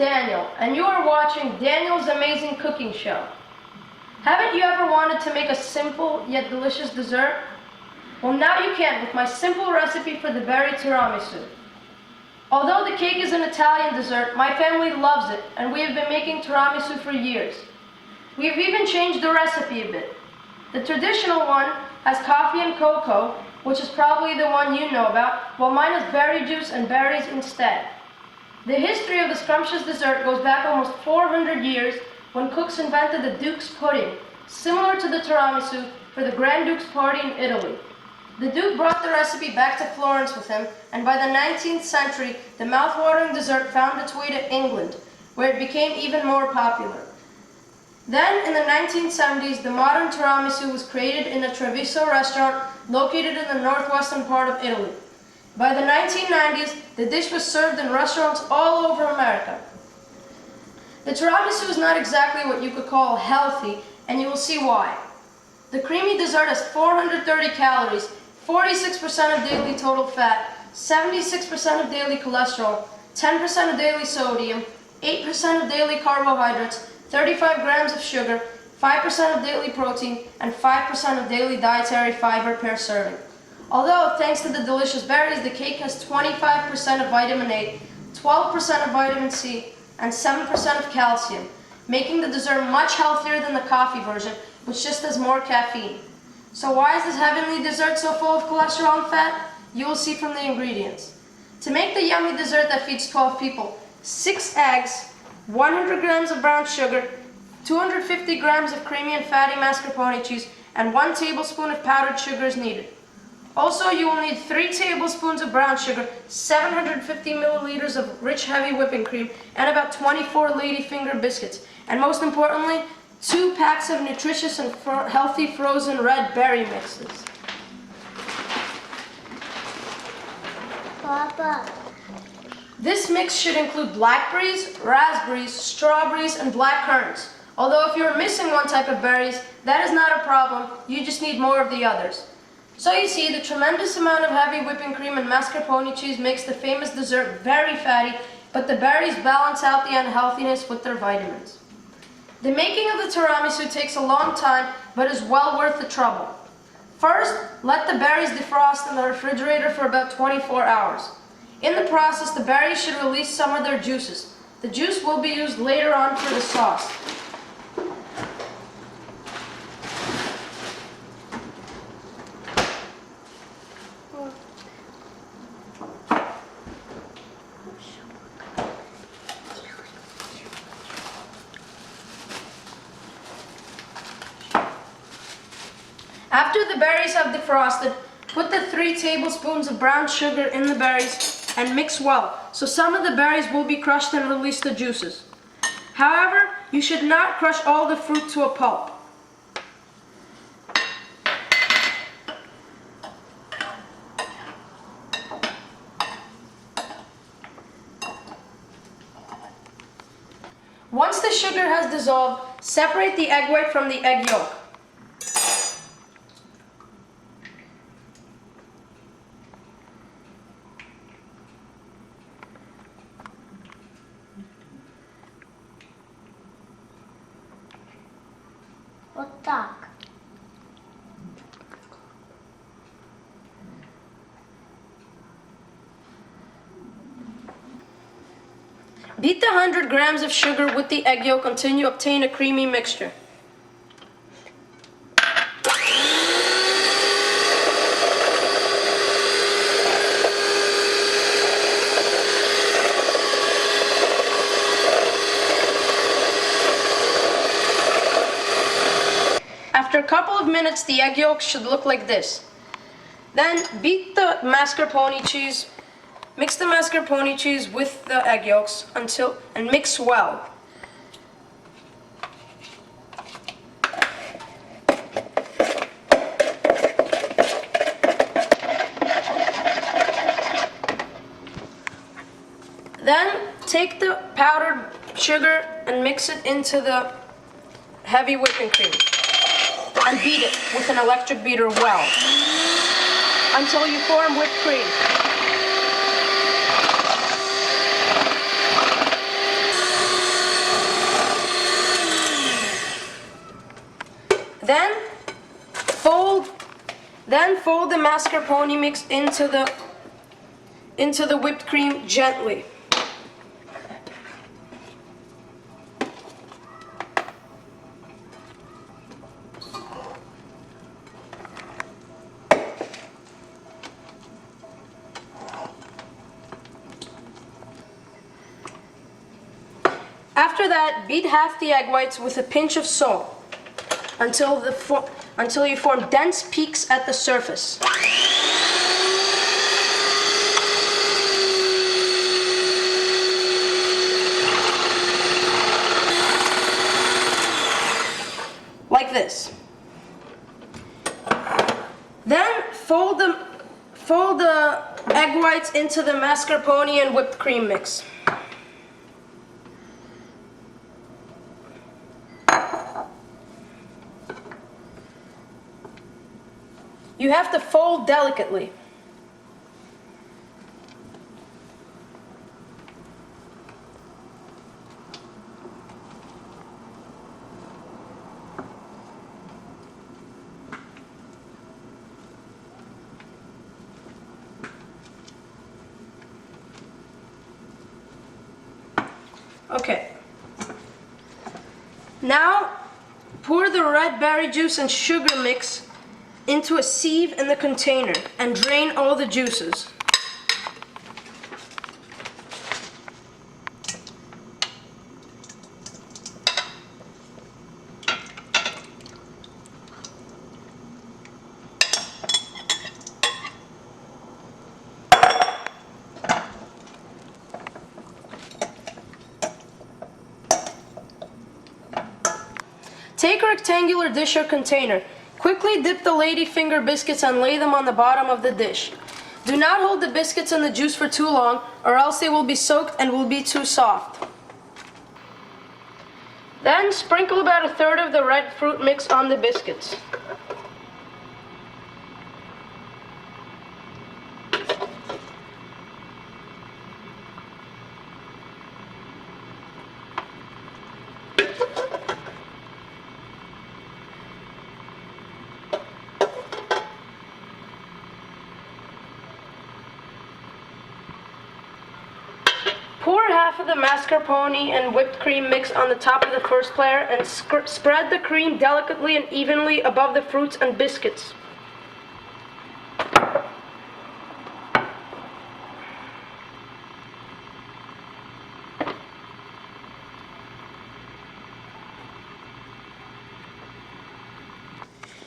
Daniel, and you are watching Daniel's Amazing Cooking Show. Haven't you ever wanted to make a simple yet delicious dessert? Well, now you can with my simple recipe for the Berry Tiramisu. Although the cake is an Italian dessert, my family loves it, and we have been making tiramisu for years. We have even changed the recipe a bit. The traditional one has coffee and cocoa, which is probably the one you know about, while mine has berry juice and berries instead. The history of the scrumptious dessert goes back almost 400 years when cooks invented the Duke's pudding, similar to the tiramisu, for the Grand Duke's party in Italy. The Duke brought the recipe back to Florence with him, and by the 19th century, the mouth-watering dessert found its way to England, where it became even more popular. Then, in the 1970s, the modern tiramisu was created in a Treviso restaurant located in the northwestern part of Italy. By the 1990s, the dish was served in restaurants all over America. The tiramisu is not exactly what you could call healthy, and you will see why. The creamy dessert has 430 calories, 46% of daily total fat, 76% of daily cholesterol, 10% of daily sodium, 8% of daily carbohydrates, 35 grams of sugar, 5% of daily protein, and 5% of daily dietary fiber per serving. Although, thanks to the delicious berries, the cake has 25% of vitamin A, 12% of vitamin C, and 7% of calcium, making the dessert much healthier than the coffee version, which just has more caffeine. So why is this heavenly dessert so full of cholesterol and fat? You will see from the ingredients. To make the yummy dessert that feeds 12 people, 6 eggs, 100 grams of brown sugar, 250 grams of creamy and fatty mascarpone cheese, and 1 tablespoon of powdered sugar is needed. Also, you will need 3 tablespoons of brown sugar, 750 milliliters of rich heavy whipping cream, and about 24 ladyfinger biscuits. And most importantly, 2 packs of nutritious and healthy frozen red berry mixes. Papa. This mix should include blackberries, raspberries, strawberries, and black currants. Although if you're missing one type of berries, that is not a problem, you just need more of the others. So you see, the tremendous amount of heavy whipping cream and mascarpone cheese makes the famous dessert very fatty, but the berries balance out the unhealthiness with their vitamins. The making of the tiramisu takes a long time, but is well worth the trouble. First, let the berries defrost in the refrigerator for about 24 hours. In the process, the berries should release some of their juices. The juice will be used later on for the sauce. After the berries have defrosted, put the 3 tablespoons of brown sugar in the berries and mix well, so some of the berries will be crushed and release the juices. However, you should not crush all the fruit to a pulp. Once the sugar has dissolved, separate the egg white from the egg yolk. Вот так. Beat the 100 grams of sugar with the egg yolk until you obtain a creamy mixture. After a couple of minutes, the egg yolk should look like this. Then beat the mascarpone cheese. Mix the mascarpone cheese with the egg yolks and mix well. Then take the powdered sugar and mix it into the heavy whipping cream and beat it with an electric beater well until you form whipped cream. Then fold the mascarpone mix into the whipped cream gently. After that, beat half the egg whites with a pinch of salt until you form dense peaks at the surface. Like this. Then fold the egg whites into the mascarpone and whipped cream mix. You have to fold delicately. Okay. Now, pour the red berry juice and sugar mix into a sieve in the container and drain all the juices. Take a rectangular dish or container. Quickly dip the ladyfinger biscuits and lay them on the bottom of the dish. Do not hold the biscuits in the juice for too long, or else they will be soaked and will be too soft. Then sprinkle about 1/3 of the red fruit mix on the biscuits. Pour half of the mascarpone and whipped cream mix on the top of the first layer and spread the cream delicately and evenly above the fruits and biscuits.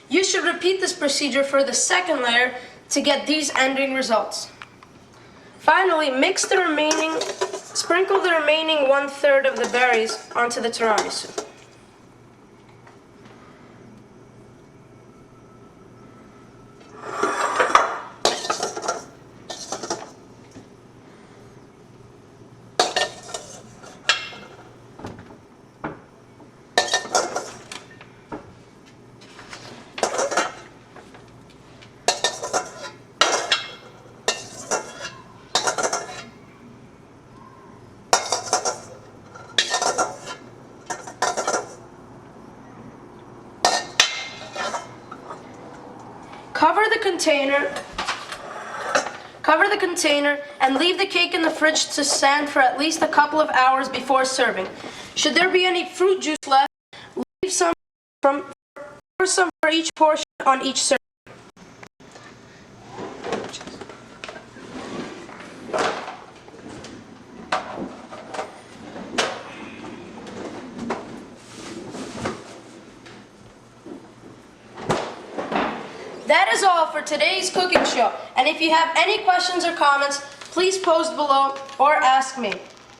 You should repeat this procedure for the second layer to get these ending results. Finally, sprinkle the remaining 1/3 of the berries onto the tiramisu. Cover the container and leave the cake in the fridge to stand for at least a couple of hours before serving. Should there be any fruit juice left, leave some for each portion on each serving. That is all for today's cooking show, and if you have any questions or comments, please post below or ask me.